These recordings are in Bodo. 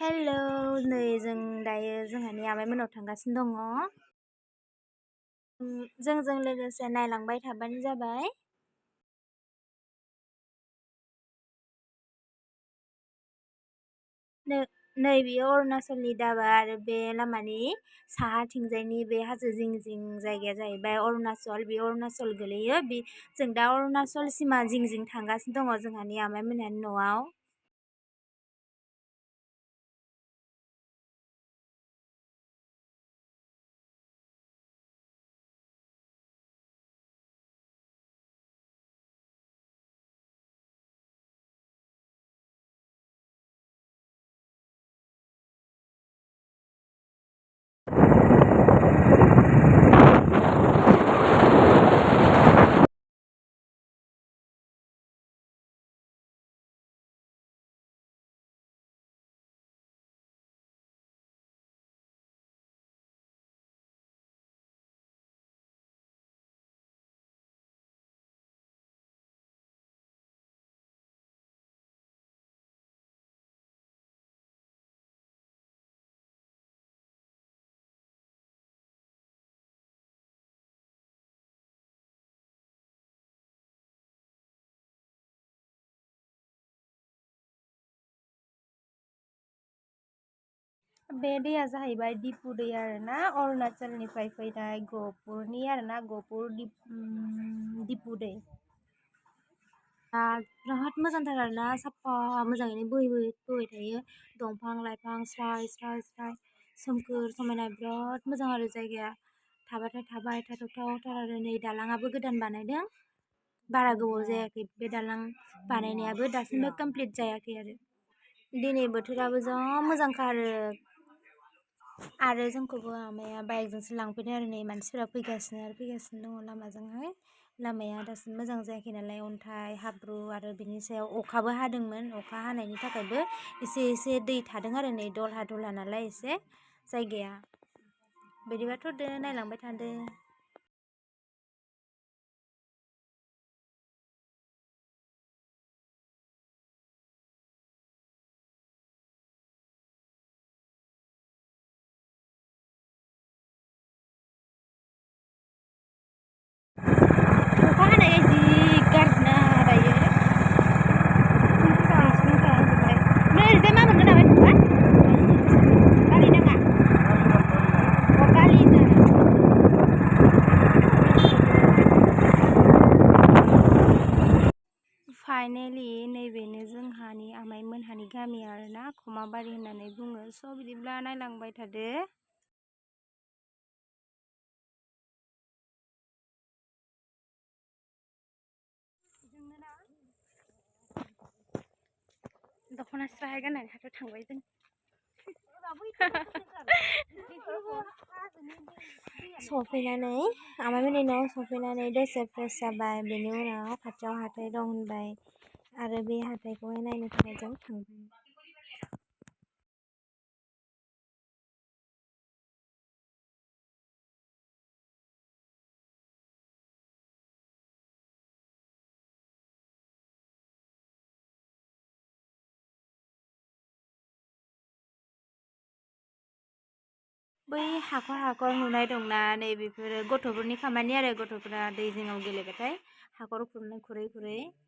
हेल' नै जों दायो जोंहानि आमाइमोननाव थांगासिनो दङ। जोंजों लोगोसे नायलांबाय थाबानो जाबाय। नै बेयो अरुणाचलनि दाबा आरो बे लामानि साहाथिंजायनि बे हाजो जिं जिं जायगाया जाहैबाय अरुणाचल। बे अरुणाचल गोलैयो। जों दा अरुणाचल सिमा जिं जिं थांगासिनो दङ जोंहानि आमाइमोनहानि न'आव। बे दैया जाहैबाय दिपु दै आरोना, अरुणाचलनिफ्राय फैनाय गहपुरनि आरोना, गहपुर दिपु दै। बिराद मोजांथार आरोना, साफा मोजाङैनो बोहैबाय थायो। दंफां लाइफां स्राय स्राय स्राय सोमखोर समायना बिराद मोजां आरो जायगाया। थाबाथाय थाबाय थाथावथाव आरो नै दालाङाबो गोदान बानायदों। बारा गोबाव जायाखै बे दालां बानायनायाबो, दासिमबो कमप्लिट जायाखै आरो। दिनै बोथोराबो जा मोजांखा आरो जोंखौबो आमाया बाइकजोंसो लांफैदों आरो नै मानसिफोरा फैगासिनो दङ लामाजोंहाय। लामाया दासिम मोजां जायाखै नालाय, अन्थाइ हाब्रु आरो बिनि सायाव अखाबो हादोंमोन। अखा हानायनि थाखायबो एसे दै थादों आरो नै दलहा दलहा नालाय एसे जायगाया। बिदिबाथ' दे नायलांबाय थादो। अखा हानाया जि गाज्रिना दायो। नै ओरैजाय मा मोनगोन नामा नोंबा? गारि नाङा? गारि फाइनेलि नैबेनो जोंहानि आमाइमोनहानि गामि आरोना, खमाबारि होननानै बुङो। स' बिदिब्ला नायलांबाय थादो। दख'ना स्राय गाननानै हाथायाव थांबाय जों। सफैनानै आमाइमोननि न'आव सफैनानै दसे फ्रेस जाबाय। बेनि उनाव खाथियाव हाथाय दं होनबाय आरो बे हाथायखौहाय नायनो थाखाय जों थांबाय। बै हाखर नुनाय दंना, नै बेफोरो गथ'फोरनि खामानि आरो। गथ'फोरा दै जिङाव गेलेबाथाय हाखर खुरै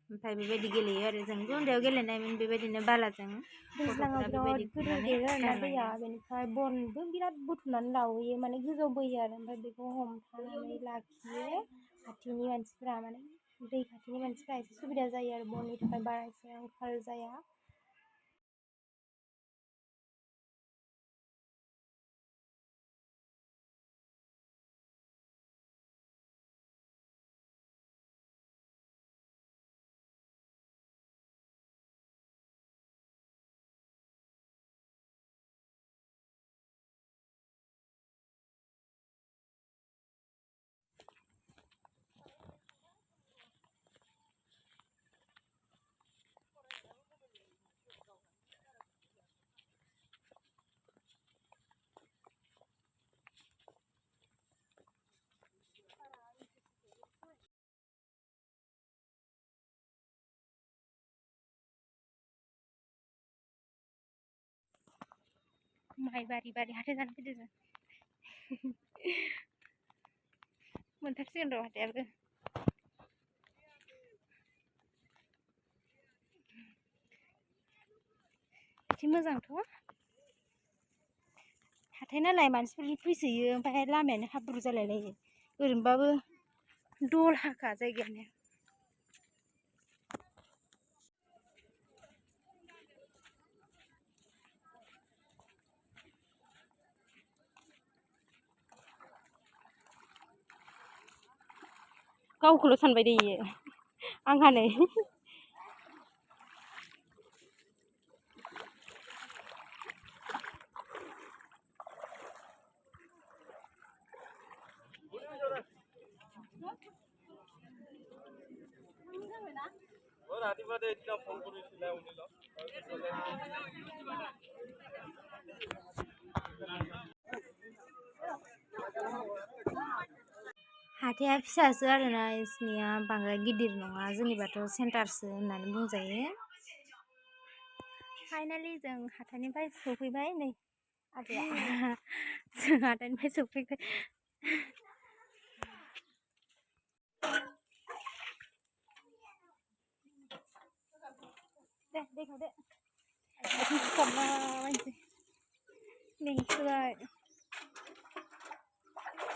ओमफ्राय बेबायदि गेलेयो आरो। जोंबो उन्दैयाव गेलेनायमोन बेबायदिनो बालाजों। दैज्लाङाव बिराद गोदोर देरो आरोना दैया, बेनिफ्राय बनबो बिराद बुथुमनानै लाबोयो, माने गोजौ बोयो आरो। ओमफ्राय बेखौ हमथानानै लाखियो खाथिनि मानसिफ्रा, माने दै खाथिनि मानसिफ्रा एसे सुबिदा जायो आरो बननि थाखाय, बारा एसे आंखाल जाया। माइ बारि हाथाय जानो फैदों जों मोनथारसिगोन र' हाथायाबो एसे मोजांथ' हाथाय नालाय मानसिफोर फैसोयो ओमफ्राय लामायानो हाब्रु जालायलायो ओरैनोबाबो दलहाखा जायगायानो गावखौल' सानबाय दे इयो आंहा नै हाथाया फिसासो आरोना इसनिया बांद्राय गिदिर नङा जोंनिबाथ' सेन्टारसो होननानै बुंजायो फाइनालि जों हाथायनिफ्राय सफैबाय नै आजाया जों हाथायनिफ्राय सफैबाय दे दैखौ दे आथिं सुखाबलाबायनोसै मेंसोबाय